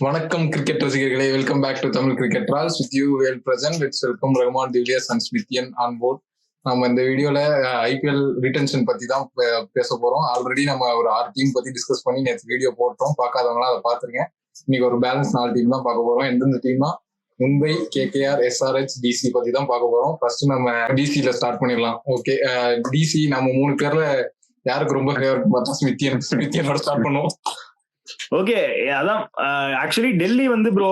வணக்கம் கிரிக்கெட் ரசிகர்களே, welcome back to Tamil cricket rolls with you Vel Prasanth. It's welcome Rahman திவ்லியஸ் and ஸ்மித்தியன் ஆன் போர்ட். நம்ம இந்த வீடியோல ஐபிஎல் ரிட்டன்ஷன் பத்தி தான் பேச போறோம். ஆல்ரெடி நம்ம ஒரு 6 டீம் பத்தி டிஸ்கஸ் பண்ணி நேற்று வீடியோ போட்டோம். பார்க்காதவங்களாம் அதை பாத்துருங்க. இன்னைக்கு ஒரு பேலன்ஸ் 4 டீம் தான் பார்க்க போறோம். எந்தெந்த டீம்னா மும்பை, கேகேஆர், எஸ்ஆர்ஹெச், டிசி பத்தி தான் பார்க்க போறோம். ஃபர்ஸ்ட் நம்ம டிசில ஸ்டார்ட் பண்ணிடலாம். ஓகே, டிசி நம்ம 3 பேர்ல யாருக்கு ரொம்ப ஃபேவரட் பார்த்தா ஸ்மித்தியனோட ஸ்டார்ட் பண்ணுவோம். ஓகே, அதான் ஆக்சுவலி டெல்லி வந்து ப்ரோ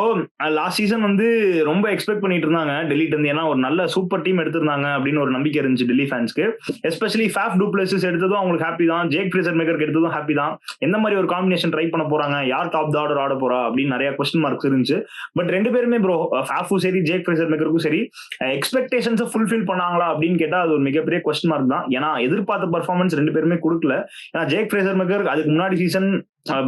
லாஸ்ட் சீசன் வந்து ரொம்ப எக்ஸ்பெக்ட் பண்ணிட்டு இருந்தாங்க டெல்லிட்டு இருந்து. ஏன்னா ஒரு நல்ல சூப்பர் டீம் எடுத்திருந்தாங்க அப்படின்னு ஒரு நம்பிக்கை இருந்துச்சு டெல்லி ஃபேன்ஸ்க்கு. எஸ்பெஷலி ஃபேஃப் டு பிளேசஸ் எடுத்ததும் அவங்களுக்கு ஹாப்பி தான், ஜேக் ஃப்ரேசர் மேக்கருக்கு எடுத்ததும் ஹாப்பி தான். எந்த மாதிரி ஒரு காம்பினேஷன் ட்ரை பண்ண போறாங்க, யார் டாப் த ஆர்டர் ஆட போறா அப்படின்னு நிறைய கொஸ்டின் மார்க்ஸ் இருந்துச்சு. பட் 2 பேருமே ப்ரோ, ஃபேஃபும் சரி ஜேக் ஃப்ரேசர் மேக்கருக்கும் சரி, எக்ஸ்பெக்டேஷன்ஸை ஃபுல்ஃபில் பண்ணாங்களா அப்படின்னு கேட்டா அது ஒரு மிகப்பெரிய கொஸ்டின் மார்க் தான். ஏன்னா எதிர்பார்த்த பர்ஃபார்மன்ஸ் 2 பேருமே கொடுக்கல. ஏன்னா ஜேக் ஃப்ரேசர் மேக்கர் அதுக்கு முன்னாடி சீசன்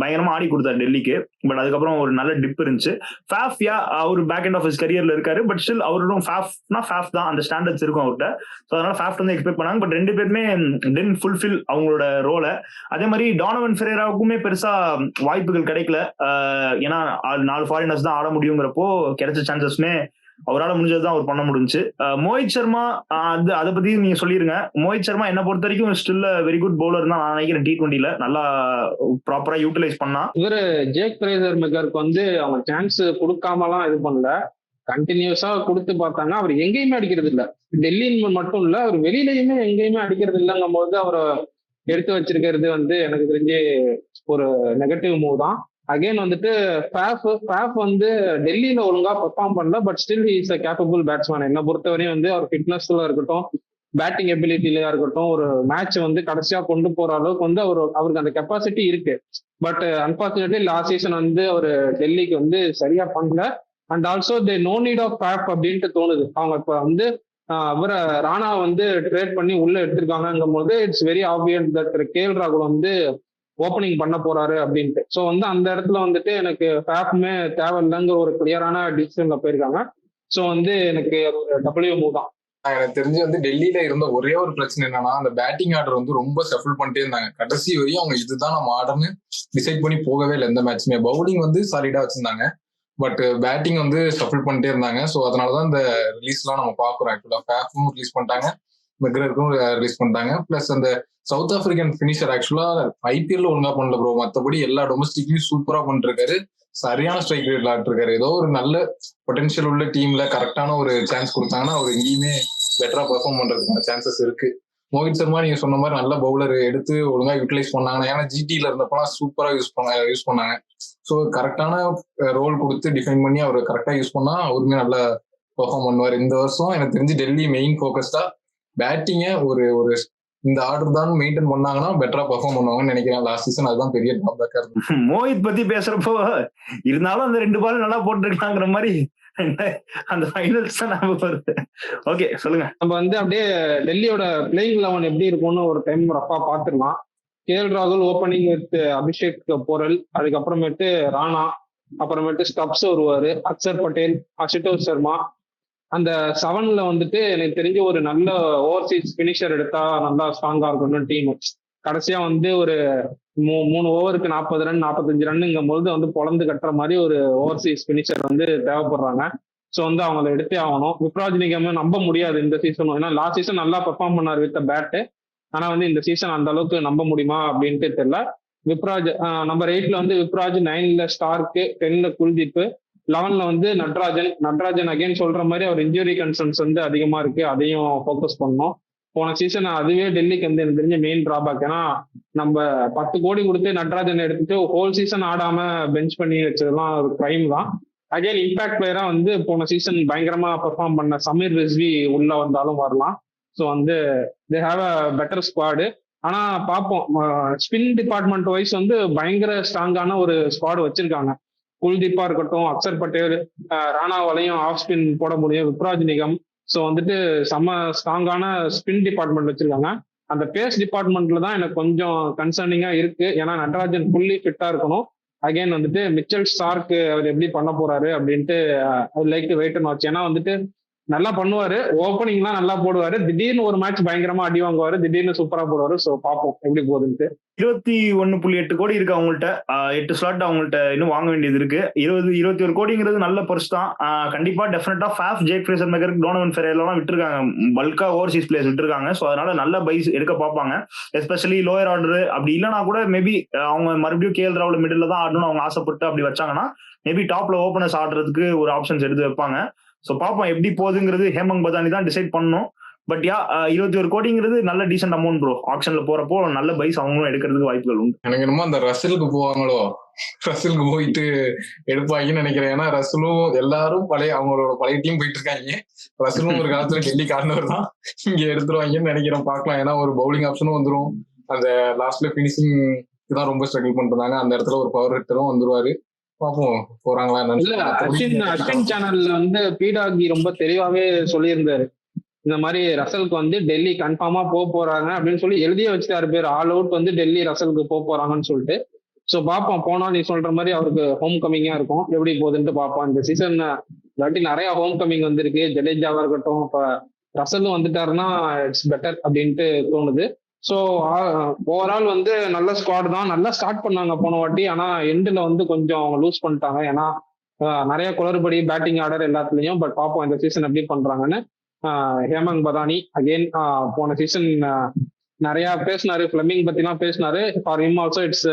பயங்கரமா ஆடி கொடுத்தாரு டெல்லிக்கு. பட் அதுக்கப்புறம் ஒரு நல்ல டிப் இருந்துச்சு. ஃபேஃப் அவர் பேக் எண்ட் ஆஃப் ஹிஸ் கரியர்ல இருக்காரு. பட் ஸ்டில் அவரும் ஃபேஃப் தான், அந்த ஸ்டாண்டர்ட்ஸ் இருக்கும் அவர்கிட்ட. ஸோ அதனால ஃபேஃப் வந்து எக்ஸ்பெக்ட் பண்ணாங்க. பட் 2 பேருமே டென்ட் ஃபுல்ஃபில் அவங்களோட ரோலை. அதே மாதிரி டானவன் ஃபெரேராவுக்குமே பெருசா வாய்ப்புகள் கிடைக்கல. ஏன்னா 4 ஃபாரினர்ஸ் தான் ஆட முடியுங்கிறப்போ கிடைச்ச சான்சஸ்மே அவரால் முடிஞ்சதுதான் அவர் பண்ண முடிஞ்சு. மோஹித் சர்மா, அதை பத்தி நீங்க சொல்லிருங்க. மோஹித் சர்மா என்ன பொறுத்த வரைக்கும் ஸ்டில் வெரி குட் பவுலர் தான் நான் நினைக்கிறேன். T20ல நல்லா ப்ராப்பரா யூட்டிலைஸ் பண்ணா. இவரு ஜேக் ஃப்ரேசர் மேக்கருக்கு வந்து அவங்க சான்ஸ் கொடுக்காமலாம் இது பண்ணல, கண்டினியூஸா கொடுத்து பார்த்தாங்க. அவர் எங்கேயுமே அடிக்கிறது இல்ல, டெல்லின்னு மட்டும் இல்ல, அவர் வெளியிலயுமே எங்கேயுமே அடிக்கிறது இல்லைங்கும் போது அவரை எடுத்து வச்சிருக்கிறது வந்து எனக்கு தெரிஞ்சு ஒரு நெகட்டிவ் மூவ் தான். அகைன் வந்துட்டு ஃபேஃப் வந்து டெல்லியில ஒழுங்கா பெர்ஃபார்ம் பண்ணல, but still is a capable batsman. என்ன பொறுத்தவரையும் வந்து அவர் ஃபிட்னஸ்ல இருக்கட்டும், பேட்டிங் எபிலிட்டிலயா இருக்கட்டும், ஒரு மேட்ச் வந்து கடைசியா கொண்டு போற அளவுக்கு வந்து அவருக்கு அந்த கெப்பாசிட்டி இருக்கு. பட் அன்பார்ச்சுனேட்லி லாஸ்ட் சீசன் வந்து அவர் டெல்லிக்கு வந்து சரியா பண்ணல. And also they no need of ஃபேஃப் அப்படின்ட்டு தோணுது. அவங்க இப்ப வந்து அவரை ராணா வந்து ட்ரேட் பண்ணி உள்ள எடுத்திருக்காங்கும் போது it's very obvious that KL ராகுல் வந்து ஓப்பனிங் பண்ண போறாரு அப்படின்ட்டு. ஸோ வந்து அந்த இடத்துல வந்துட்டு எனக்கு ஃபேஃப்மே தேவையில்லைங்கிற ஒரு கிளியரான டிசிஷன்ல போயிருக்காங்க. ஸோ வந்து எனக்கு டபிள்யூ மூவ் தான். எனக்கு தெரிஞ்சு வந்து டெல்லியில இருந்த ஒரே ஒரு பிரச்சனை என்னன்னா, அந்த பேட்டிங் ஆர்டர் வந்து ரொம்ப ஷஃபிள் பண்ணிட்டே இருந்தாங்க. கடைசி வரையும் அவங்க இதுதான் நம்ம ஆர்டர்னு டிசைட் பண்ணி போகவே இல்லை எந்த மேட்சுமே. பவுலிங் வந்து சாலிடா வச்சிருந்தாங்க, பட் பேட்டிங் வந்து ஷஃபிள் பண்ணிட்டே இருந்தாங்க. ஸோ அதனாலதான் இந்த ரிலீஸ்லாம் நம்ம பாக்குறோம். ஆக்சுவலா ஃபேஃபும் ரிலீஸ் பண்ணிட்டாங்க, மெக்ரருக்கும் ரிலீஸ் பண்ணிட்டாங்க. பிளஸ் அந்த சவுத் ஆப்பிரிக்கன் பினிஷர் ஆக்சுவலா ஐபிஎல் ஒழுங்கா பண்ணல ப்ரோ. மற்றபடி எல்லா டொமஸ்டிக்லயும் சூப்பரா பண்ணிருக்காரு. சரியான ஸ்ட்ரைக் ரேட்ல ஆட்டிருக்காரு. ஏதோ ஒரு நல்ல பொட்டன்ஷியல் உள்ள டீம்ல கரெக்டான ஒரு சான்ஸ் கொடுத்தாங்கன்னா அவர் எங்கேயுமே பெட்டரா பெர்ஃபார்ம் பண்றதுக்கான சான்சஸ் இருக்கு. மோஹித் சர்மா நீங்க சொன்ன மாதிரி நல்ல பவுலர் எடுத்து ஒழுங்கா யூட்டிலைஸ் பண்ணாங்க. ஏன்னா ஜிடில இருந்தப்பெல்லாம் சூப்பரா யூஸ் பண்ணாங்க. ஸோ கரெக்டான ரோல் கொடுத்து டிஃபைன் பண்ணி அவர் கரெக்டா யூஸ் பண்ணா அவருமே நல்லா பெர்ஃபார்ம் பண்ணுவார். இந்த வருஷம் எனக்கு தெரிஞ்சு டெல்லி மெயின் ஃபோக்கஸ்டா பேட்டிங்க ஒரு இந்த ஆர்டர் தான் மெயின்டைன் பண்ணாங்கன்னா பெட்டரா பெர்ஃபார்ம் பண்ணுவாங்கன்னு நினைக்கிறேன். லாஸ்ட் சீசன் அதுதான் பெரிய ட்ராபேக்கா இருக்கு. மோஹித் பத்தி பேசுறப்போ இருந்தாலும் அந்த 2 பால் நல்லா போட்டுருக்காங்கிற மாதிரி அந்த ஃபைனல்ஸ் தான் ஞாபகம் வருது. ஓகே சொல்லுங்க. நம்ம வந்து அப்படியே டெல்லியோட பிளேயிங் 11 எப்படி இருக்கும்னு ஒரு டைம் ரஃபா பாத்துக்கலாம். கேஎல் ராகுல் ஓப்பனிங் வித் அபிஷேக் போரல், அதுக்கப்புறமேட்டு ராணா, அப்புறமேட்டு ஸ்டப்ஸ் வருவாரு, அக்சர் பட்டேல், அசுதோஷ் சர்மா. அந்த 7ல வந்துட்டு எனக்கு தெரிஞ்ச ஒரு நல்ல ஓவர்சீஸ் பினிஷர் எடுத்தா நல்லா ஸ்ட்ராங்கா இருக்கணும் டீம். கடைசியா வந்து ஒரு 3 ஓவருக்கு 40 ரன் 45 ரன்னுங்கும் போது வந்து பொழந்து கட்டுற மாதிரி ஒரு ஓவர்சீஸ் பினிஷர் வந்து தேவைப்படுறாங்க. ஸோ வந்து அவங்கள எடுத்தே ஆகணும். விப்ராஜ் நிகம் நம்ப முடியாது இந்த சீசன். ஏன்னா லாஸ்ட் சீசன் நல்லா பெர்ஃபார்ம் பண்ணார் வித் பேட்டு. ஆனா வந்து இந்த சீசன் அந்த அளவுக்கு நம்ப முடியுமா அப்படின்ட்டு தெரியல. விப்ராஜ் நம்பர் 8ல வந்து விப்ராஜ், 9ல ஸ்டார்க்கு, 10ல குல்தீப், 11ல வந்து நட்ராஜன் அகைன் சொல்ற மாதிரி அவர் இன்ஜுரி கன்சர்ன்ஸ் வந்து அதிகமா இருக்கு, அதையும் ஃபோக்கஸ் பண்ணணும். போன சீசன் அதுவே டெல்லிக்கு வந்து எனக்கு தெரிஞ்ச மெயின் டிராபேக். ஏன்னா நம்ம 10 கோடி கொடுத்து நட்ராஜன் எடுத்துட்டு ஹோல் சீசன் ஆடாம பெஞ்ச் பண்ணி வச்சதெல்லாம் ஒரு கிரைம் தான். அகைன் இம்பாக்ட் பிளேயரா வந்து போன சீசன் பயங்கரமா பெர்ஃபார்ம் பண்ண சமீர் ரிஸ்வி உள்ள வந்தாலும் வரலாம். ஸோ வந்து they have a better squad. ஆனா பார்ப்போம், ஸ்பின் டிபார்ட்மெண்ட் வைஸ் வந்து பயங்கர ஸ்ட்ராங்கான ஒரு ஸ்குவாடு வச்சிருக்காங்க. குல்தீப்பா இருக்கட்டும், அக்சர் பட்டேல், ராணாவாலையும் ஆஃப் ஸ்பின் போட முடியும், விப்ராஜ் நிகம். ஸோ வந்துட்டு செம்ம ஸ்ட்ராங்கான ஸ்பின் டிபார்ட்மெண்ட் வச்சிருக்காங்க. அந்த பேஸ் டிபார்ட்மெண்ட்ல தான் எனக்கு கொஞ்சம் கன்சர்னிங்கா இருக்கு. ஏன்னா நட்ராஜன் ஃபுல்லி ஃபிட்டா இருக்கணும். அகைன் வந்துட்டு மிச்சல் ஸ்டார்க் அவர் எப்படி பண்ண போறாரு அப்படின்ட்டு like to wait and watch. ஏன்னா வந்துட்டு நல்லா பண்ணுவாரு, ஓப்பனிங்லாம் நல்லா போடுவாரு, திடீர்னு ஒரு மேட்ச் பயங்கரமா அடி வாங்குவாரு, திடீர்னு சூப்பரா போடுவாரு. ஸோ பார்ப்போம் எப்படி போகுதுன்ட்டு. 21.8 கோடி இருக்கு அவங்கள்ட்ட. 8 ஸ்லாட் அவங்கள்ட்ட இன்னும் வாங்க வேண்டியது இருக்கு. 21 கோடிங்கிறது நல்ல பர்ஸ் தான். கண்டிப்பா definitely Faf, Jake Fraser McGurk, Donovan ஃபெரேராலாம் விட்டுருக்காங்க. பல்கா ஓவர்சீஸ் பிளேயர்ஸ் விட்டுருக்காங்க. ஸோ அதனால நல்ல பைஸ் எடுக்க பார்ப்பாங்க. எஸ்பெஷலி லோயர் ஆர்டர் அப்படி இல்லைனா கூட மேபி அவங்க மறுபடியும் கேஎல் ராகுல் மிடில் தான் ஆடணும்னு அவங்க ஆசைப்பட்டு அப்படி வச்சாங்கன்னா மேபி டாப்ல ஓபனர்ஸ் ஆடுறதுக்கு ஒரு ஆப்ஷன்ஸ் எடுத்து வைப்பாங்க. ஸோ பார்ப்போம் எப்படி போகுதுங்கிறது ஹேமங் பதானி தான் டிசைட் பண்ணணும். பட் 21 கோடிங்கிறது நல்ல டீசென்ட் அமௌண்ட் ப்ரோ. ஆப்ஷன்ல போறப்போ நல்ல பைஸ் அவங்களும் எடுக்கிறதுக்கு வாய்ப்புகள் உண்டு. எனக்கு என்னமோ அந்த ரசலுக்கு போவாங்களோ, ரசலுக்கு போயிட்டு எடுப்பாங்கன்னு நினைக்கிறேன். ஏன்னா ரசலும் எல்லாரும் அவங்களோட பழைய டீம் போயிட்டு இருக்காங்க. ரசலும் ஒரு காலத்துல டெல்லி கார்னர் தான், இங்க எடுத்துருவாங்கன்னு நினைக்கிறேன். பார்க்கலாம். ஏன்னா ஒரு பவுலிங் ஆப்ஷனும் வந்துடும். அந்த லாஸ்ட்ல பினிஷிங் தான் ரொம்ப ஸ்ட்ரகிள் பண்றாங்க. அந்த இடத்துல ஒரு பவர் ஹிட்டரும் வந்துருவாரு. பார்ப்போம் போறாங்களா. இல்ல அஸ்வின் சேனல்ல வந்து பீடாகி ரொம்ப தெளிவாவே சொல்லியிருந்தாரு, இந்த மாதிரி ரசலுக்கு வந்து டெல்லி கன்ஃபார்மா போறாங்க அப்படின்னு சொல்லி எழுதியே வச்சுட்டாரு பேர். ஆல் அவுட் வந்து டெல்லி ரசலுக்கு போறாங்கன்னு சொல்லிட்டு. ஸோ பார்ப்போம். போனா நீ சொல்ற மாதிரி அவருக்கு ஹோம் கமிங்கா இருக்கும். எப்படி போகுதுன்ட்டு பார்ப்போம். இந்த சீசன் இல்லாட்டி நிறைய ஹோம் கமிங் வந்திருக்கு. ஜடேஜாவா இருக்கட்டும், இப்ப ரசலும் வந்துட்டாருன்னா இட்ஸ் பெட்டர் அப்படின்ட்டு தோணுது. ஸோ ஓவரால் வந்து நல்ல ஸ்குவாட் தான். நல்லா ஸ்டார்ட் பண்ணாங்க போன வாட்டி. ஆனா எண்டில் வந்து கொஞ்சம் லூஸ் பண்ணிட்டாங்க. ஏன்னா நிறைய குளறுபடி பேட்டிங் ஆர்டர் எல்லாத்துலயும். பட் பார்ப்போம் இந்த சீசன் எப்படி பண்றாங்கன்னு. ஹேமங் பதானி அகெயின் போன சீசன் நிறைய பேசினாரு, ஃபிளமிங் பத்திலாம் பேசினாரு. For him also it's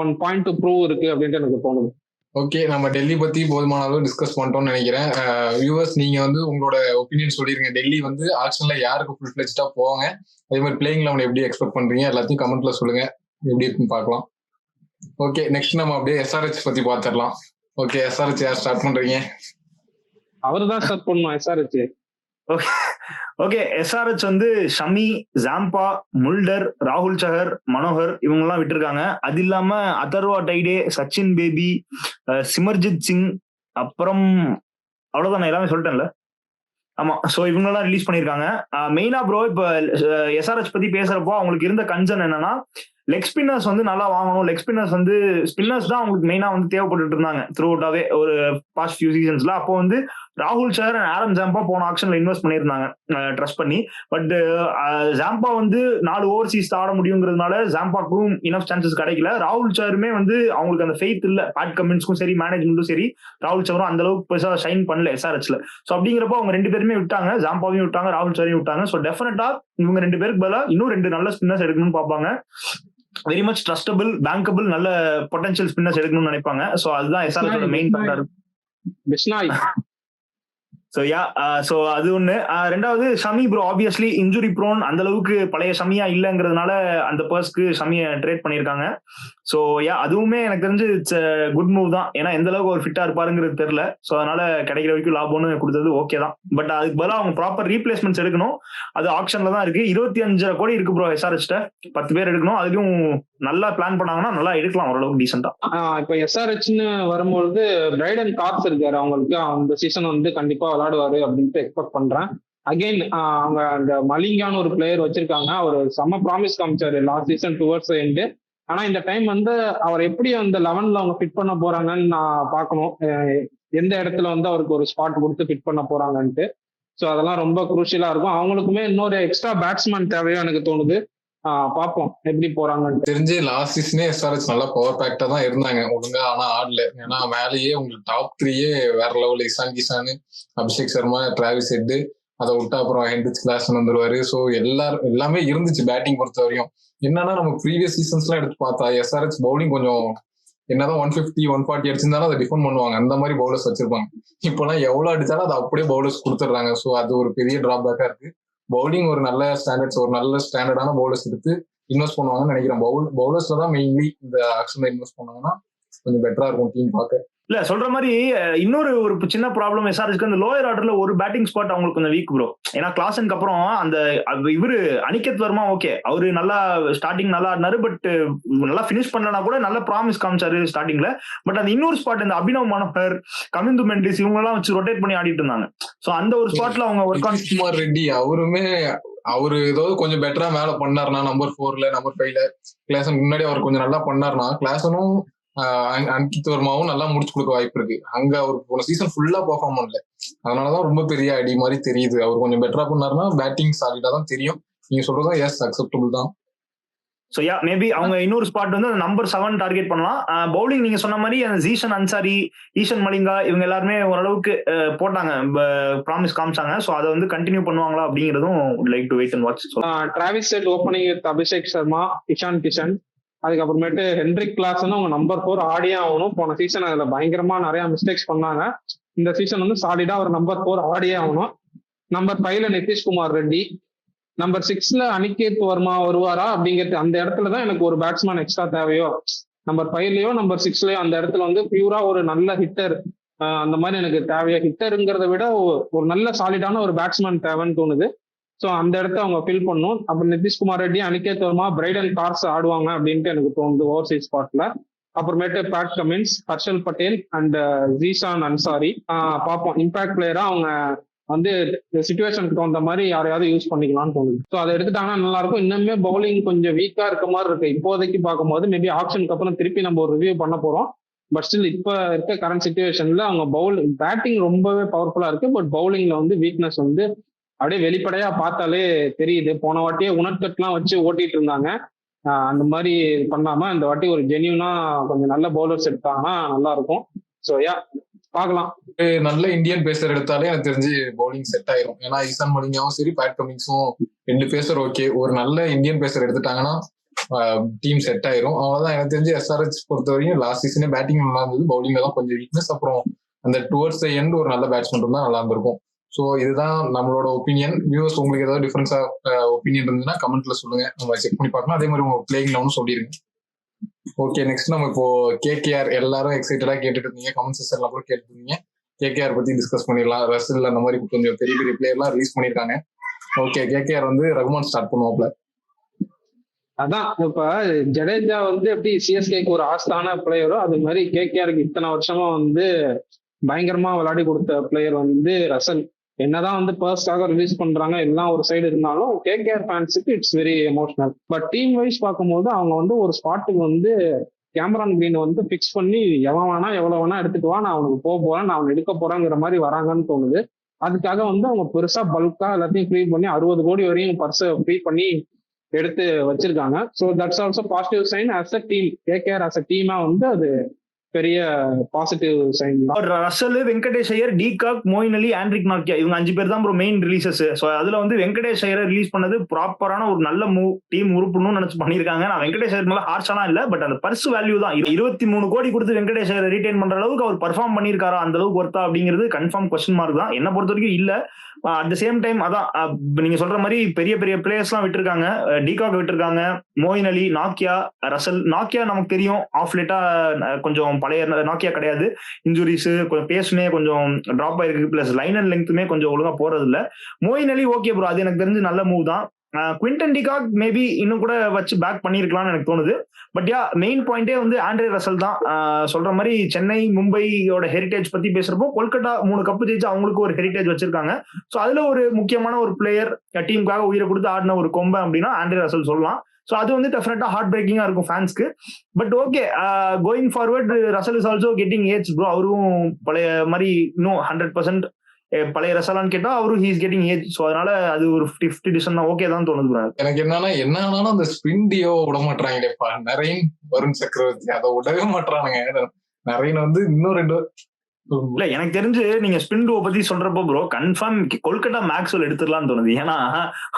one point to prove இருக்கு அப்படின்ட்டு எனக்கு தோணுது. ஓகே, நம்ம டெல்லி பத்தி போதுமான அளவு டிஸ்கஸ் பண்ணிட்டோம்னு நினைக்கிறேன். வியூவர்ஸ், நீங்க வந்து உங்களோட ஒப்பீனியன் சொல்லிருங்க. டெல்லி வந்து ஆக்ஷன்ல யாருக்கு ஃபுல் ஃபிளெஜ்டா போவாங்க, அதே மாதிரி பிளேயிங் லெவன் எப்படி எக்ஸ்பெக்ட் பண்றீங்க, எல்லாத்தையும் கமெண்ட்ல சொல்லுங்க. எப்படி இருக்குன்னு பார்க்கலாம். ஓகே, நெக்ஸ்ட் நம்ம அப்படியே எஸ்ஆர்ஹெச் பத்தி பாத்துடலாம். ஓகே, எஸ்ஆர்ஹெச் யார் ஸ்டார்ட் பண்றீங்க? அவருதான் ஸ்டார்ட் பண்ணுவோம் எஸ்ஆர்ஹெச். ஓகே, எஸ்ஆர்ஹெச் வந்து ஷமி, ஜாம்பா, முல்டர், ராகுல் சஹர், மனோகர் இவங்க எல்லாம் விட்டுருக்காங்க. அது இல்லாம அதர்வா டைடே, சச்சின் பேபி, சிமர்ஜித் சிங், அப்புறம் அவ்வளவுதான். நான் எல்லாமே சொல்லிட்டேன்ல. ஆமா, சோ இவங்க ரிலீஸ் பண்ணிருக்காங்க. மெயினா ப்ரோ இப்ப எஸ்ஆர்ஹெச் பத்தி பேசுறப்போ அவங்களுக்கு இருந்த கன்சர்ன் என்னன்னா, லெக் ஸ்பின்னர்ஸ் வந்து நல்லா வாங்கணும். லெக் ஸ்பின்னர்ஸ் வந்து ஸ்பின்னர்ஸ் தான் அவங்களுக்கு மெயினா வந்து தேவைப்பட்டு இருந்தாங்க த்ரூ அவுட்டாவே ஒரு பாஸ்ட் ஃபியூ சீசன்ஸ்ல. அப்போ வந்து ராகுல் சஹர் அண்ட் ஆடம் ஜாம்பா போன ஆக்ஷன்ல இன்வெஸ்ட் பண்ணியிருந்தாங்க ட்ரஸ்ட் பண்ணி. பட் ஜாம்பா வந்து 4 ஓவர்சீஸ் ஆட முடியுங்கிறதுனால ஜாம்பாக்கும் இனஃப் சான்சஸ் கிடைக்கல. ராகுல் சஹருமே வந்து அவங்களுக்கு அந்த ஃபெய்த் இல்ல. பேட் கமின்ஸ்க்கும் சரி, மேனேஜ்மெண்ட்டும் சரி, ராகுல் சஹரும் அந்த அளவுக்கு பெருசா ஷைன் பண்ணல எஸ்ஆர்ஹெச்ல. ஸோ அப்படிங்கிறப்போ அவங்க 2 பேருமே விட்டாங்க. ஜாம்பாவையும் விட்டாங்க, ராகுல் சஹரையும் விட்டாங்க. ஸோ டெஃபினட்டா இவங்க 2 பேருக்கு பதிலா இன்னும் 2 நல்ல ஸ்பின்னர்ஸ் எடுக்கணும்னு பார்ப்பாங்க. வெரி மச் ட்ரஸ்டபிள், பேங்கபிள், நல்ல பொட்டன்ஷியல் ஸ்பின்னர்ஸ் எடுக்கணும்னு நினைப்பாங்க. ஸோ அதுதான் எஸ்ஆர்ஹெச்சோட மெயின் ஃபேக்டர். சோ அது ஒண்ணு. ரெண்டாவது Shami bro obviously injury prone, அந்த அளவுக்கு பழைய ஷமியா இல்லங்கிறதுனால அந்த பர்ஸ்க்கு ஷமியை ட்ரேட் பண்ணிருக்காங்க. சோ அதுவுமே எனக்கு தெரிஞ்சு இட்ஸ் குட் மூவ் தான். ஏன்னா எந்த அளவுக்கு ஒரு ஃபிட்டா இருப்பாருங்கிறது தெரியல. சோ அதனால கிடைக்கிற வரைக்கும் லாபம்னு கொடுத்தது ஓகே தான். பட் அதுக்கு பதிலாக அவங்க ப்ராப்பர் ரீப்ளேஸ்மெண்ட்ஸ் எடுக்கணும். அது ஆக்ஷன்ல தான் இருக்கு. 25 கோடி இருக்கு ப்ரோ எஸ்ஆர்ஹெச்ட. 10 பேர் எடுக்கணும். அதுலயும் நல்லா பிளான் பண்ணாங்கன்னா நல்லா எடுக்கலாம் ஓரளவுக்கு டீசெண்டா. இப்ப எஸ்ஆர்ஹெச்னு வரும்போது பிரைடன் கார்ப்ஸ் இருக்காரு. அவங்களுக்கு அந்த சீசன் வந்து கண்டிப்பா விளையாடுவாரு அப்படின்ட்டு எக்ஸ்பெக்ட் பண்றேன். அகைன் அவங்க அந்த மலிங்கான்னு ஒரு பிளேயர் வச்சிருக்காங்க. அவர் செம்ம ப்ராமிஸ் காமிச்சாரு லாஸ்ட் சீசன் டுவர்ட்ஸ் எண்டு. ஆனா இந்த டைம் வந்து அவர் எப்படி அந்த 11ல அவங்க ஃபிட் பண்ண போறாங்கன்னு நான் பார்க்கணும். எந்த இடத்துல வந்து அவருக்கு ஒரு ஸ்பாட் கொடுத்து ஃபிட் பண்ண போறாங்கன்ட்டு. ஸோ அதெல்லாம் ரொம்ப குரூஷியலா இருக்கும். அவங்களுக்குமே இன்னொரு எக்ஸ்ட்ரா பேட்ஸ்மேன் தேவையோ எனக்கு தோணுது. பாப்போம் எப்படி போறாங்கன்னு. தெரிஞ்சு லாஸ்ட் சீசனே எஸ்ஆர்ஹெச் நல்லா பவர் பேக்டா தான் இருந்தாங்க ஒழுங்கா. ஆனா ஆடல. ஏன்னா மேலேயே உங்களுக்கு டாப் 3 வேற level. Ishan Kisan, Abhishek Sharma, Travis head, அதை விட்டு அப்புறம் ஹென்ரிச் கிளாசன் வந்துருவாரு. ஸோ எல்லாமே இருந்துச்சு பேட்டிங் பொறுத்த வரையும். என்னன்னா நம்ம ப்ரீவியஸ் சீசன்ஸ் எல்லாம் எடுத்து பார்த்தா எஸ்ஆர்ஹெச் பவுலிங் கொஞ்சம் என்னதான் 150 140 அடிச்சிருந்தாலும் அதை டிஃபெண்ட் பண்ணுவாங்க. அந்த மாதிரி பவுலர்ஸ் வச்சிருப்பாங்க. இப்பெல்லாம் எவ்வளவு அடிச்சாலும் அதை அப்படியே பவுலர்ஸ் கொடுத்துட்றாங்க. ஸோ அது ஒரு பெரிய டிராபேக்கா இருக்கு. பவுலிங் ஒரு நல்ல ஸ்டாண்டர்டான பவுலர்ஸ் எடுத்து இன்வெஸ்ட் பண்ணுவாங்கன்னு நினைக்கிறேன். பவுலர்ஸ்ல தான் மெயின்லி இந்த ஆக்ஷன்ல இன்வெஸ்ட் பண்ணாங்கன்னா கொஞ்சம் பெட்டரா இருக்கும் டீம் பார்க்க. இல்ல சொல்ற மாதிரி இன்னொரு ஒரு சின்ன ப்ராப்ளம் எஸ்ஆர்ஹெச்க்கு அந்த லோயர் ஆர்டர்ல ஒரு பேட்டிங் ஸ்பாட் அவங்களுக்கு கொஞ்சம் வீக் ப்ரோ. ஏன்னா கிளாசனுக்கு அப்புறம் அந்த இவரு அனிகேத் வர்மா ஓகே, அவரு நல்லா ஸ்டார்டிங் நல்லா ஆடினாரு. பட் நல்லா பினிஷ் பண்ணலனா கூட நல்ல ப்ராமிஸ் காமிச்சாரு ஸ்டார்டிங்ல. பட் அந்த இன்னொரு ஸ்பாட் இந்த அபினவ் மனோகர், கமிந்து மெண்டிஸ் இவங்க எல்லாம் வச்சு ரொட்டேட் பண்ணி ஆடிட்டு இருந்தாங்க. சோ அந்த ஒரு ஸ்பாட்ல அவங்க ஒர்க் ஆன். குமார் ரெட்டி அவரு ஏதாவது கொஞ்சம் பெட்டரா மேல பண்ணாருன்னா நம்பர் 4ல நம்பர் 5ல கிளாசன் முன்னாடி அவர் கொஞ்சம் நல்லா பண்ணாருன்னா கிளாசனும் அன்கித் வர்மாவும் நல்லா முடிச்சு கொடுக்க வாய்ப்பு இருக்கு. அங்க அவர் போன சீசன் ஃபுல்லா பெர்ஃபார்ம் பண்ணல. அதனாலதான் ரொம்ப பெரிய அடி மாதிரி தெரியுது. அவர் கொஞ்சம் பெட்டரா பண்ணாருன்னா பேட்டிங் சாலிடா தான் தெரியும். நீங்க சொல்றதும் எஸ் அக்செப்டபிள் தான். ஸோ யா மேபி அவங்க இன்னொரு ஸ்பாட் வந்து அந்த நம்பர் 7 டார்கெட் பண்ணலாம். பவுலிங் நீங்க சொன்ன மாதிரி அந்த ஜீஷன் அன்சாரி, ஈஷன் மலிங்கா இவங்க எல்லாருமே ஓரளவுக்கு போட்டாங்க, ப்ராமிஸ் காமிச்சாங்க. ஸோ அதை வந்து கண்டினியூ பண்ணுவாங்களா அப்படிங்கிறதும் like to wait and watch. Travis Head opening with Abhishek Sharma, Ishan Kishan, அதுக்கப்புறமேட்டு ஹென்ரிக் கிளாஸ்ன்னு அவங்க நம்பர் 4 ஆடியே ஆகணும். போன சீசன் அதுல பயங்கரமா நிறைய மிஸ்டேக்ஸ் பண்ணாங்க. இந்த சீசன் வந்து சாலிடா ஒரு நம்பர் 4 ஆடியே ஆகணும். நம்பர் 5ல நிதிஷ்குமார் ரெட்டி, நம்பர் 6ல அனிகேத் வர்மா வருவாரா அப்படிங்கிறது அந்த இடத்துலதான் எனக்கு ஒரு பேட்ஸ்மேன் எக்ஸ்ட்ரா தேவையோ. நம்பர் 5லயோ நம்பர் 6லயோ அந்த இடத்துல வந்து பியூரா ஒரு நல்ல ஹிட்டர் அந்த மாதிரி எனக்கு தேவையோ. ஹிட்டருங்கிறத விட ஒரு நல்ல சாலிடான ஒரு பேட்ஸ்மேன் தேவைன்னு தோணுது. ஸோ அந்த இடத்த அவங்க ஃபில் பண்ணும். அப்புறம் நிதிஷ்குமார் ரெட்டி, அனிகேத் வர்மா, பிரைடன் கார்ஸ் ஆடுவாங்க அப்படின்ட்டு எனக்கு தோணுது ஓவர்சீஸ் ஸ்பாட்ல. அப்புறமேட்டு Pat Cummins, Harshal Patel and Zeeshan Ansari பார்ப்போம். இம்பாக்ட் பிளேயரா அவங்க வந்து சிச்சுவேஷனுக்கு தகுந்த மாதிரி யாரையாவது யூஸ் பண்ணிக்கலாம்னு தோணுது. ஸோ அதை எடுத்துட்டாங்கன்னா நல்லா இருக்கும். இன்னுமே பவுலிங் கொஞ்சம் வீக்கா இருக்க மாதிரி இருக்கு இப்போதைக்கு பார்க்கும்போது. மேபி ஆப்ஷனுக்கு அப்புறம் திருப்பி நம்ம ஒரு ரிவ்யூ பண்ண போறோம். பட் ஸ்டில் இப்ப இருக்க கரண்ட் சிச்சுவேஷன்ல அவங்க பேட்டிங் ரொம்பவே பவர்ஃபுல்லா இருக்கு. பட் பவுலிங்ல வந்து வீக்னஸ் வந்து அப்படியே வெளிப்படையா பார்த்தாலே தெரியுது. போன வாட்டியே உணர்கட்லாம் வச்சு ஓட்டிட்டு இருந்தாங்க. அந்த மாதிரி பண்ணாம இந்த வாட்டி ஒரு ஜென்யூனா கொஞ்சம் நல்ல பவுலர்ஸ் எடுத்தாங்கன்னா நல்லா இருக்கும். ஸோ யா பார்க்கலாம். நல்ல இந்தியன் பேசர் எடுத்தாலே எனக்கு தெரிஞ்சு பவுலிங் செட் ஆயிரும். ஏன்னா ஈசான் மலிங்காவும் சரி பேட் கமிங்ஸும் 2 பேசர் ஓகே. ஒரு நல்ல இந்தியன் பேசர் எடுத்துட்டாங்கன்னா டீம் செட் ஆயிரும். அவ்வளவுதான். எனக்கு தெரிஞ்சு எஸ்ஆர்ஹெச் பொறுத்த வரைக்கும் லாஸ்ட் சீசனே பேட்டிங் நல்லா இருந்தது, பவுலிங்ல தான் கொஞ்சம் வீக்னஸ். அப்புறம் அந்த டுவர்ட்ஸ் த எண்ட் ஒரு நல்ல பேட்ஸ்மேன் தான் நல்லா இருந்திருக்கும். ஸோ இதுதான் நம்மளோட ஒப்பீனியன். வியூவர்ஸ் உங்களுக்கு ஏதாவது டிஃபரன்ஸா ஒப்பீனியன் இருந்ததுன்னா கமெண்ட்ல சொல்லுங்க, நம்ம செக் பண்ணி பார்க்கலாம். அதே மாதிரி உங்க பிளேயிங் லெவலும் சொல்லிருங்க. ஓகே, நெக்ஸ்ட் நம்ம இப்போ கேகேஆர் எல்லாரும் எக்ஸைட்டடா கேட்டுட்டு இருந்தீங்க, கமெண்ட் செக்ஷன்ல கூட கேட்டுருந்தீங்க. கேகேஆர் பத்தி டிஸ்கஸ் பண்ணிடலாம். ரசல் அந்த மாதிரி கொஞ்சம் பெரிய பெரிய பிளேயர்லாம் ரிலீஸ் பண்ணிருக்காங்க. ஓகே, கேகேஆர் வந்து ரகுமான் ஸ்டார்ட் பண்ணுவாப்ல. அதான் இப்ப ஜடேஜா வந்து எப்படி சிஎஸ்கேக்கு ஒரு ஆஸ்தான பிளேயரோ அது மாதிரி கேகேஆருக்கு இத்தனை வருஷமா வந்து பயங்கரமா விளையாடி கொடுத்த பிளேயர் வந்து ரசல். என்னதான் வந்து பர்ஸ்டாக ரிலீஸ் பண்றாங்க எல்லாம் ஒரு சைடு இருந்தாலும் கேகேஆர் ஃபேன்ஸுக்கு it's very emotional. But team wise பார்க்கும்போது அவங்க வந்து ஒரு ஸ்பாட்டுக்கு வந்து கேமரான் கிரீன் வந்து ஃபிக்ஸ் பண்ணி எவ்வளவு வேணா எடுத்துட்டு வா, நான் அவனுக்கு போறேன், நான் அவன் எடுக்க போறேங்கிற மாதிரி வராங்கன்னு தோணுது. அதுக்காக வந்து அவங்க பெருசா பல்கா எல்லாத்தையும் ஃப்ரீ பண்ணி 60 கோடி வரையும் பர்ஸை ஃப்ரீ பண்ணி எடுத்து வச்சிருக்காங்க. So that's also positive sign. As a team KKR as a டீமா வந்து அது பெரிய பாசிட்டிவ் சைன் தான். Russell, Venkatesh Iyer, de Kock, Moeen Ali, Anrich நாக்கியா இவங்க 5 பேர் தான் மெயின் ரிலீசஸ். ஸோ அதுல வந்து வெங்கடேஷ் ஐயரை ரிலீஸ் பண்ணது ப்ராப்பரான ஒரு நல்ல மூவ், டீம் உறுப்புன்னு நினைச்சு பண்ணிருக்காங்க. நான் வெங்கடேஷ் ஐயர் மேல ஹார்ஷாலாம் இல்ல, பட் அந்த பர்ஸ் வேல்யூ தான். 23 கோடி கொடுத்து வெங்கடேஷ் ஐயரை ரீடைன் பண்ற அளவுக்கு அவர் பர்ஃபார்ம் பண்ணிருக்காரா, அந்த அளவுக்கு ஒர்த்தா அப்படிங்கிறது கன்ஃபார்ம் கொஸ்டின் மார்க் தான் என்ன பொறுத்த வரைக்கும். இல்ல அட் த சேம் டைம் அதான் நீங்க சொல்ற மாதிரி பெரிய பெரிய பிளேயர்ஸ் எல்லாம் விட்டுருக்காங்க. டிகாக் விட்டுருக்காங்க, மோயின் அலி, நாக்கியா, ரசல். நாக்கியா நமக்கு தெரியும் ஆஃப் லேட்டா கொஞ்சம் பழைய நாக்கியா கிடையாது. இன்ஜுரிஸ் கொஞ்சம் பேசுமே கொஞ்சம் டிராப் ஆயிருக்கு. பிளஸ் லைன் அண்ட் லெங்க்த்துமே கொஞ்சம் ஒழுங்கா போறது இல்ல. மோயின் அலி ஓகே ப்ரோ, அது எனக்கு தெரிஞ்சு நல்ல மூவ் தான். குவிண்டன் டிகாக் மேபி இன்னும் கூட வச்சு பேக் பண்ணிருக்கலாம்னு எனக்கு தோணுது. பட் யா மெயின் பாயிண்டே வந்து ஆண்ட்ரே ரசல் தான். சொல்ற மாதிரி சென்னை மும்பையோட ஹெரிட்டேஜ் பத்தி பேசுறப்போ கொல்கட்டா 3 கப்பு ஜெயிச்சு அவங்களுக்கு ஒரு ஹெரிட்டேஜ் வச்சிருக்காங்க. ஸோ அதுல ஒரு முக்கியமான ஒரு பிளேயர் டீமுக்காக உயிரை கொடுத்து ஆடின ஒரு கொம்பை அப்படின்னா ஆண்ட்ரே ரசல் சொல்லலாம். ஸோ அது வந்து டெஃபினட்டா ஹார்ட் பிரேக்கிங்கா இருக்கும் ஃபேன்ஸ்க்கு. But okay, going forward Russell is also getting age bro. அவரும் பழைய மாதிரி இன்னும் 100% பழைய ரசலான்னு கேட்டா அவரும் ஹீஸ் கெட்டிங் ஏஜ். ஸோ அதனால அது ஒரு 50 டிசன் தான் ஓகே தான் தோணுது ப்ரோ. எனக்கு என்ன ஆனாலும் அந்த ஸ்பின் டியோ விட மாட்டாங்களேப்பா. நரேன், வருண் சக்கரவர்த்தி அதை விடவே மாட்டானுங்க. நரேன் வந்து இன்னும் 2 இல்ல எனக்கு தெரிஞ்சு நீங்க ஸ்பின் டூவை பத்தி சொல்றப்போ ப்ரோ கன்ஃபார்ம் கொல்கட்டா மேக்ஸ்வெல் எடுத்துடலாம்னு தோணுது. ஏன்னா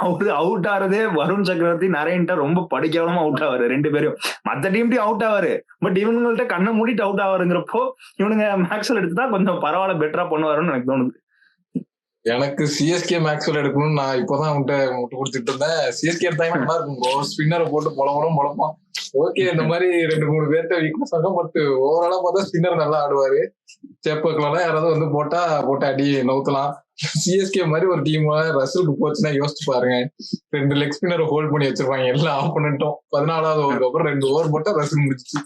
அவரு அவுட் ஆறதே வருண் சக்கரவர்த்தி நரேன்ட்ட ரொம்ப படிக்காம அவுட் ஆவாரு 2 பேரும். மத்த டீம் அவுட் ஆவாரு, பட் இவங்கள்ட்ட கண்ணை மூடிட்டு அவுட் ஆவாருங்கிறப்போ இவனுங்க மேக்ஸ்வெல் எடுத்துட்டா கொஞ்சம் பரவாயில்ல பெட்டரா பண்ணுவாருன்னு எனக்கு தோணுது. எனக்கு சிஎஸ்கே மேக்ஸ்வெல் எடுக்கணும்னு நான் இப்பதான் அவன்கிட்ட முட்டு கொடுத்துட்டு இருந்தேன். சிஎஸ்கே எடுத்தாங்க நல்லா இருக்கும், ஸ்பின்னரை போட்டு பொழப்பான். ஓகே, இந்த மாதிரி 2-3 பேர்த்த வீக்னஸ் ஆகும். பட் ஓவராலா பார்த்தா ஸ்பின்னர் நல்லா ஆடுவாரு. சேப்பக்கலாம் யாராவது வந்து போட்டு அடி நவுத்தலாம். சிஎஸ்கே மாதிரி ஒரு டீம் ரசலுக்கு போச்சுன்னா யோசிச்சு பாருங்க. 2 லெக் ஸ்பின்னரை ஹோல்ட் பண்ணி வச்சிருப்பாங்க எல்லா ஆப்போனன்ட்டும். 14வது ஓவருக்கு அப்புறம் 2 ஓவர் போட்டா ரசல் முடிச்சிச்சு.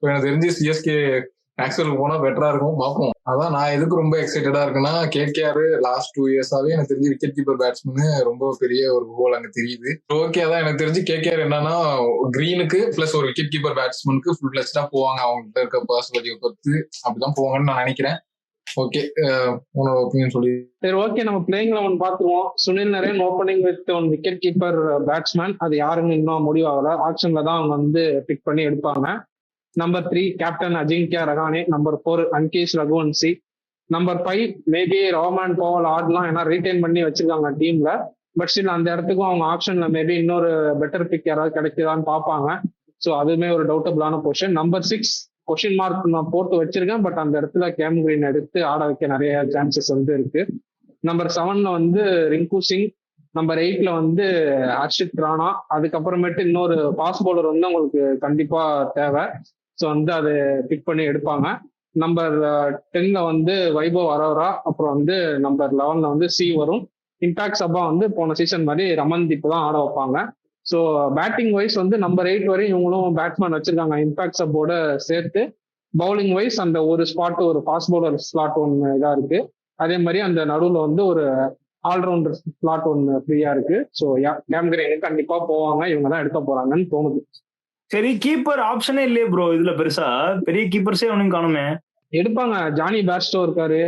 எனக்கு தெரிஞ்சு சிஎஸ்கே மேக்ஸ்வெல் போனா பெட்டரா இருக்கும், பார்ப்போம். அதான் நான் எதுக்கு ரொம்ப எக்ஸைட்டடா இருக்குன்னா கேகேஆர் லாஸ்ட் 2 இயர்ஸாவே எனக்கு தெரிஞ்சு விக்கெட் கீப்பர் பேட்ஸ்மேன் ரொம்ப பெரிய ஒரு கோல் அங்க தெரியுது. ஓகே, அதான் எனக்கு தெரிஞ்சு கேகேஆர் என்னன்னா கிரீனுக்கு பிளஸ் ஒரு விக்கெட் கீப்பர் பேட்ஸ்மேனுக்கு ஃபுல் பிளஸ்டா போவாங்க. அவங்க கிட்ட இருக்க பர்சனாலிட்டியை பொறுத்து அப்படிதான் போவாங்கன்னு நான் நினைக்கிறேன். ஓகே, உன்னோட ஒப்பீனியன் சொல்லி. சரி, ஓகே, நம்ம பிளேயிங் 11 பார்த்துருவோம். Sunil Naren opening with one wicket keeper batsman. அது யாருன்னு இன்னும் முடிவாகல. ஆக்ஷன்ல தான் அவங்க வந்து பிக் பண்ணி எடுப்பாங்க. Number 3 captain Ajinkya Rahane. Number 4 Angkrish Raghuvanshi. Number 5 maybe Rovman Powell ஆடலாம், ஏன்னா ரீடைன் பண்ணி வச்சிருக்காங்க டீம்ல. பட் ஸ்டில் அந்த இடத்துக்கும் அவங்க ஆப்ஷன்ல மேபி இன்னொரு பெட்டர் பிக் யாராவது கிடைக்குதான்னு பார்ப்பாங்க. ஸோ அதுவுமே ஒரு டவுட்டபிளான பொசிஷன். நம்பர் 6 கொஸ்டின் மார்க் நான் போட்டு வச்சிருக்கேன், பட் அந்த இடத்துல கேம் கிரீன் எடுத்து ஆட வைக்க நிறைய சான்சஸ் வந்து இருக்கு. நம்பர் 7ல வந்து ரிங்கு சிங். நம்பர் 8ல வந்து ஹர்ஷித் ராணா. அதுக்கப்புறமேட்டு இன்னொரு ஃபாஸ்ட் பவுலர் வந்து உங்களுக்கு கண்டிப்பா தேவை. ஸோ வந்து அதை பிக் பண்ணி எடுப்பாங்க. நம்பர் 10ல வந்து வைபவ் அரோரா. அப்புறம் வந்து நம்பர் 11ல வந்து சி வரும். இம்பாக்ட் சப்பா வந்து போன சீசன் மாதிரி ரமன்தீப் தான் ஆட வைப்பாங்க. ஸோ பேட்டிங் வைஸ் வந்து நம்பர் 8 வரையும் இவங்களும் பேட்ஸ்மேன் வச்சிருக்காங்க இம்பாக்ட் சப்போட சேர்த்து. பவுலிங் வைஸ் அந்த ஒரு ஸ்பாட், ஒரு ஃபாஸ்ட் பவுலர் ஸ்லாட் ஒன்று இதா இருக்கு. அதே மாதிரி அந்த நடுவில் வந்து ஒரு ஆல்ரவுண்டர் ஸ்லாட் ஒன்று ஃப்ரீயா இருக்கு. ஸோ கேம் கிரீனுக்கு கண்டிப்பா போவாங்க, இவங்க தான் எடுக்க போறாங்கன்னு தோணுது. சரி, கீப்பர் ஆப்ஷனே இல்லையே ப்ரோ இதுல, பெருசா பெரிய கீப்பர்ஸே ஒன்னும் காணுமே. எடுப்பாங்க, ஜானி பேர்ஸ்டோ இருக்காரு.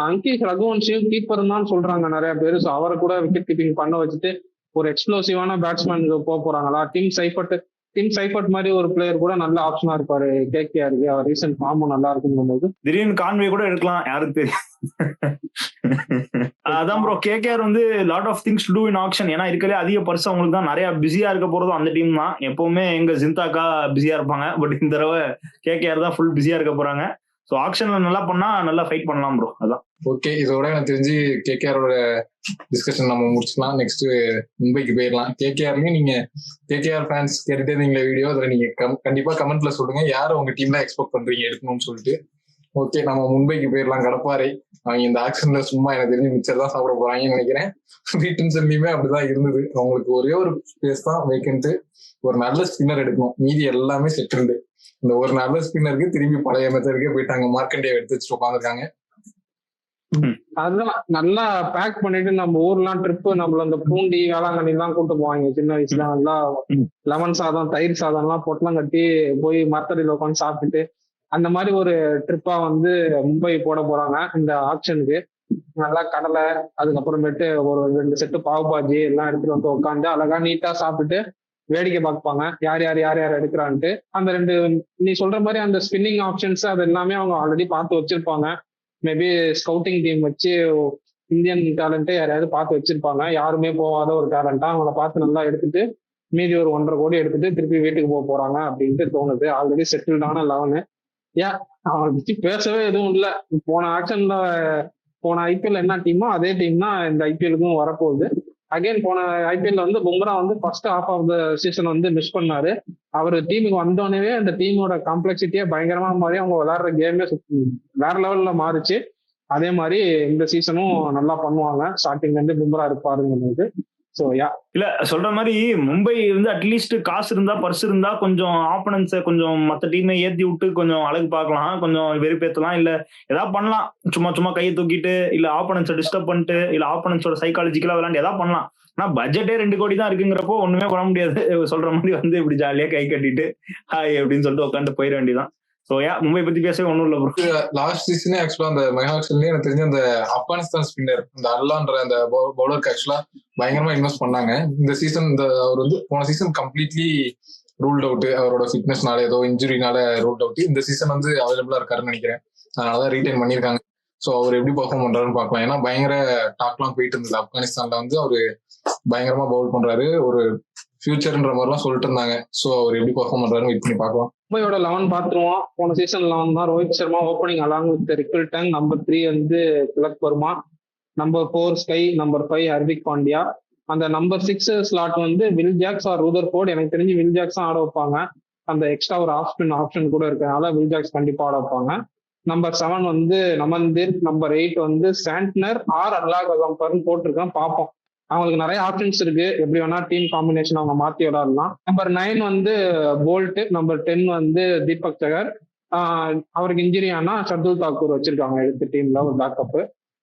அங்கீஷ் ரகுவன்சியும் கீப்பர் தான் சொல்றாங்க நிறைய பேர். ஸோ அவரை கூட விக்கெட் கீப்பிங் பண்ண வச்சுட்டு ஒரு எக்ஸ்ப்ளோசிவான பேட்ஸ்மேனுக்கு போறாங்களா? டிம் சைஃபர்ட் மாதிரி ஒரு பிளேயர் கூட நல்ல ஆப்ஷனா இருப்பாரு கேகேஆருக்கு. அவர் ரீசெண்ட் ஃபார்மும் நல்லா இருக்குங்கும் போது திடீர்னு கான்வே கூட எடுக்கலாம், யாருக்கு தெரியும். அதான் ப்ரோ, கேகேஆர் வந்து lot of things to do in action. ஏன்னா இருக்கலே அதிக பர்சன் அவங்களுக்கு தான் நிறைய பிஸியா இருக்க போறதும் அந்த டீம் தான். எப்பவுமே எங்க ஜிந்தாக்கா பிஸியா இருப்பாங்க, பட் இந்த தடவை கேகேஆர் தான் ஃபுல் பிஸியா இருக்க போறாங்க. ஸோ ஆக்ஷன்ல நல்லா பண்ணா நல்லா ஃபைட் பண்ணலாம் ப்ரோ. அதான் ஓகே, இதோட எனக்கு தெரிஞ்சு கேகேஆரோட டிஸ்கஷன் நம்ம முடிச்சுக்கலாம். நெக்ஸ்ட் மும்பைக்கு போயிடலாம். கேகேஆர்லயும் நீங்க கேகேஆர் ஃபேன்ஸ் கேட்டுட்டே இருந்தீங்களா வீடியோ, அதுல நீங்க கண்டிப்பா கமெண்ட்ல சொல்லுங்க யார் உங்க டீம்ல எக்ஸ்பெக்ட் பண்றீங்க எடுக்கணும்னு சொல்லிட்டு. ஓகே, நம்ம மும்பைக்கு போயிடலாம். கடப்பாறை அவங்க இந்த ஆக்ஷன்ல சும்மா எனக்கு தெரிஞ்சு மிச்சர் தான் சாப்பிட போறாங்கன்னு நினைக்கிறேன். வீட்டுமே அப்படிதான் இருந்தது. அவங்களுக்கு ஒரே ஒரு ஸ்பேஸ் தான் வேக்கன்ட். ஒரு நல்ல ஸ்பின்னர் எடுக்கணும், மீதி எல்லாமே செட்டில்டு. இந்த ஒரு நல்ல ஸ்பின்னருக்கு திரும்பி பழைய மெத்தடுக்கே போயிட்டாங்க. மார்க்கண்டியா எடுத்து வச்சுட்டு உட்காந்துருக்காங்க. அதுதான் நல்லா பேக் பண்ணிட்டு நம்ம ஊர்லாம் ட்ரிப்பு நம்மள அந்த பூண்டி வேளாங்கண்ணி எல்லாம் கூட்டு போவாங்க சின்ன வயசுல. நல்லா லெமன் சாதம் தயிர் சாதம் எல்லாம் பொட்டலாம் கட்டி போய் மரத்தடியில உட்காந்து சாப்பிட்டுட்டு அந்த மாதிரி ஒரு ட்ரிப்பா வந்து மும்பை போட போறாங்க இந்த ஆக்ஷனுக்கு. நல்லா கடலை, அதுக்கப்புறமேட்டு ஒரு 2 செட்டு பாவ் பாஜி எல்லாம் எடுத்துட்டு வந்து உட்காந்து அழகா நீட்டா சாப்பிட்டுட்டு வேடிக்கை பார்ப்பாங்க யார் யார் எடுக்கிறான்ட்டு. அந்த 2 நீ சொல்ற மாதிரி அந்த ஸ்பின்னிங் ஆப்ஷன்ஸ் அது எல்லாமே அவங்க ஆல்ரெடி பார்த்து வச்சிருப்பாங்க. மேபி ஸ்கவுட்டிங் டீம் வச்சு இந்தியன் டேலண்ட்டே யாரையாவது பார்த்து வச்சிருப்பாங்க. யாருமே போகாத ஒரு டேலண்டா அவங்கள பார்த்து நல்லா எடுத்துட்டு மீதி ஒரு 1.5 கோடி எடுத்துட்டு திருப்பி வீட்டுக்கு போறாங்க அப்படின்ட்டு தோணுது. ஆல்ரெடி செட்டில்டான 11. அவங்களை பத்தி பேசவே எதுவும் இல்லை. போன ஐபிஎல் என்ன டீமோ அதே டீம் தான் இந்த ஐபிஎலுக்கும் வரப்போகுது. அகைன் போன ஐபிஎல்ல வந்து பும்ரா வந்து first half of the season வந்து மிஸ் பண்ணாரு. அவர் டீமுக்கு வந்தோடனே அந்த டீமோட காம்ப்ளெக்சிட்டியே பயங்கரமா மாறி அவங்க விளையாடுற கேமே வேற லெவல்ல மாறிச்சு. அதே மாதிரி இந்த சீசனும் நல்லா பண்ணுவாங்க. ஸ்டார்டிங்ல இருந்து பும்ரா இருப்பாருங்கிறது. ஸோ இல்ல சொல்ற மாதிரி மும்பை வந்து அட்லீஸ்ட் காசு இருந்தா பர்ஸ் இருந்தா கொஞ்சம் ஆப்பனன்ஸை கொஞ்சம் மற்ற டீமை ஏத்தி விட்டு கொஞ்சம் அழகு பார்க்கலாம், கொஞ்சம் வெறுப்பேற்றலாம், இல்ல ஏதாவது பண்ணலாம். சும்மா கையை தூக்கிட்டு இல்ல ஆப்பனன்ஸை டிஸ்டர்ப் பண்ணிட்டு இல்ல ஆப்பனன்ஸோட சைக்காலஜிக்கலா விளையாண்டு ஏதாவது பண்ணலாம். ஆனா பட்ஜெட்டே 2 கோடி தான் இருக்குங்கிறப்போ ஒண்ணுமே பண்ண முடியாது. சொல்ற மாதிரி வந்து இப்படி ஜாலியா கை கட்டிட்டு ஹாய் அப்படின்னு சொல்லிட்டு உட்காந்து போயிட வேண்டியதான். சோ மும்பை பத்தி பேசவே ஒண்ணும் இல்ல ப்ரோ. லாஸ்ட் சீசனே ஆக்சுவலா அந்த மெகாக்ஷன்லயே எனக்கு தெரிஞ்ச அந்த ஆப்கானிஸ்தான் ஸ்பின்னர் அந்த அல்லான்ற அந்த பவுலருக்கு ஆக்சுவலா பயங்கரமா இன்வெஸ்ட் பண்ணாங்க. இந்த சீசன் அவர் வந்து போன சீசன் கம்ப்ளீட்லி ரூல்ட் அவுட், அவரோட ஃபிட்னஸ்னால ஏதோ இன்ஜுரினால ரூல்ட் அவுட். இந்த சீசன் வந்து அவைலபிளா இருக்காருன்னு நினைக்கிறேன், அதனாலதான் ரீடைன் பண்ணிருக்காங்க. ஸோ அவர் எப்படி பர்ஃபார்ம் பண்றாருன்னு பார்க்கலாம். ஏன்னா பயங்கர டாக்லாம் போயிட்டு இருந்தது ஆப்கானிஸ்தான்ல வந்து அவரு பயங்கரமா பவுல் பண்றாரு, ஒரு ஃபியூச்சர்ன்ற மாதிரிலாம் சொல்லிட்டு இருந்தாங்க. ஸோ அவர் எப்படி பர்ஃபார்ம் பண்றாருன்னு வெயிட் பண்ணி பார்க்கலாம். மும்பையோட 11 பார்த்துருவோம். போன சீசன் 11 தான் Rohit Sharma opening along with Rickelton. Number 3 வந்து Tilak Varma. Number 4 SKY. Number 5 Hardik Pandya. அந்த நம்பர் 6 ஸ்லாட் வந்து வில் ஜாக்ஸ் ஆர் ரூதர்ஃபோர்ட். எனக்கு தெரிஞ்சு வில் ஜாக்ஸ் தான் ஆட வைப்பாங்க. அந்த எக்ஸ்ட்ரா ஒரு ஆஃப் ஸ்பின் ஆப்ஷன் கூட இருக்கனால வில் ஜாக்ஸ் கண்டிப்பா ஆட வைப்பாங்க. நம்பர் 7 வந்து நமன்தீர். நம்பர் 8 வந்து சாண்ட்னர் ஆர் அல்லாஹ் அகம்பர்னு போட்டிருக்கேன், பார்ப்போம். அவங்களுக்கு நிறைய ஆப்ஷன்ஸ் இருக்கு, எப்படி வேணா டீம் காம்பினேஷன் அவங்க மாத்தி விளையாடலாம். நம்பர் 9 வந்து போல்ட். நம்பர் 10 வந்து தீபக் சகர். அவருக்கு இன்ஜுரி ஆனா ஷர்துல் தாக்கூர் வச்சிருக்காங்க எடுத்து டீம்ல ஒரு பேக்கப்.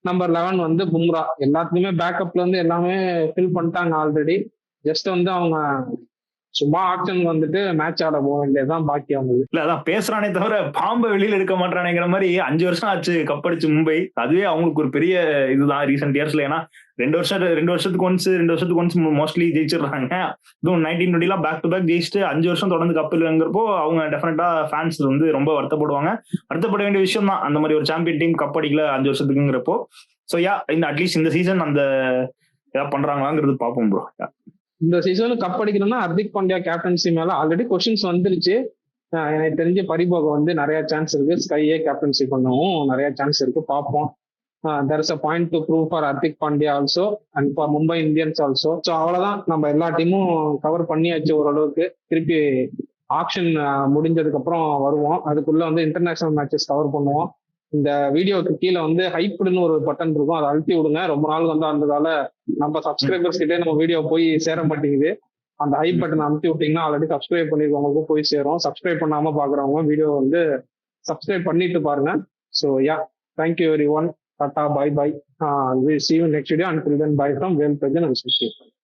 நம்பர் 11 வந்து பும்ரா. எல்லாத்துக்குமே பேக்கப்ல இருந்து எல்லாமே ஃபில் பண்ணிட்டாங்க ஆல்ரெடி. ஜஸ்ட் வந்து அவங்க சும்மா ஆக்ஷன் வந்துட்டு மேட்ச் ஆட போக வேண்டியதுதான் பாக்கி அவங்களுக்கு. இல்ல அதான் பேசுறானே தவிர பாம்பை வெளியில எடுக்க மாட்டானேங்கிற மாதிரி 5 வருஷம் ஆச்சு கப்படிச்சு மும்பை. அதுவே அவங்களுக்கு ஒரு பெரிய இதுதான் ரீசெண்ட் இயர்ஸ்ல. ஏன்னா 2 வருஷத்துக்கு ஒன்ஸ் மோஸ்ட்லி ஜெயிச்சிடுறாங்க. இதுவும் 1920 பேக் டு பேக் ஜெயிச்சுட்டு 5 வருஷம் தொடர்ந்து கப் இல்லைங்கிறப்போ அவங்க டெஃபினட்டா ஃபேன்ஸ் வந்து ரொம்ப வருத்தப்படுவாங்க. வருத்தப்பட வேண்டிய விஷயம் தான் அந்த மாதிரி ஒரு சாம்பியன் டீம் கப் அடிக்கல 5 வருஷத்துக்குங்கிறப்போ. ஸோ இந்த அட்லீஸ்ட் இந்த சீசன் அந்த ஏதாவது பண்றாங்களாங்கிறது பார்ப்போம் ப்ரோ. இந்த சீசனுக்கு கப் அடிக்கணும்னா ஹர்திக் பாண்டியா கேப்டன்சி மேல ஆல்ரெடி கொஸ்டின்ஸ் வந்துருச்சு. எனக்கு தெரிஞ்ச பரிபோக வந்து நிறைய சான்ஸ் இருக்கு, ஸ்கையே கேப்டன்சி பண்ணவும் நிறைய சான்ஸ் இருக்கு, பார்ப்போம். There is a point to prove for Hardik Pandya also and for Mumbai Indians also. So அவ்வளவுதான், நம்ம எல்லா டீமும் கவர் பண்ணியாச்சு ஓரளவுக்கு. திருப்பி ஆக்ஷன் முடிஞ்சதுக்கு அப்புறம் வருவோம். அதுக்குள்ள வந்து இன்டர்நேஷனல் மேட்சஸ் கவர் பண்ணுவோம். இந்த வீடியோக்கு கீழே வந்து ஹைப்டுன்னு ஒரு பட்டன் இருக்கும், அதை அழுத்தி விடுங்க. ரொம்ப நாள் வந்து அந்ததால நம்ம சப்ஸ்கிரைபர்ஸ் கிட்டே நம்ம வீடியோ போய் சேர மாட்டேங்குது. அந்த ஹைப் பட்டன் அமுத்தி விட்டீங்கன்னா ஆல்ரெடி சப்ஸ்கிரைப் பண்ணிருக்கவங்களுக்கும் போய் சேரும். சப்ஸ்கிரைப் பண்ணாம பாக்குறவங்க வீடியோ வந்து சப்ஸ்கிரைப் பண்ணிட்டு பாருங்க. So ya, thank you everyone. Tata, bye bye. See you next video. Until then bye from Velprajan and sushi.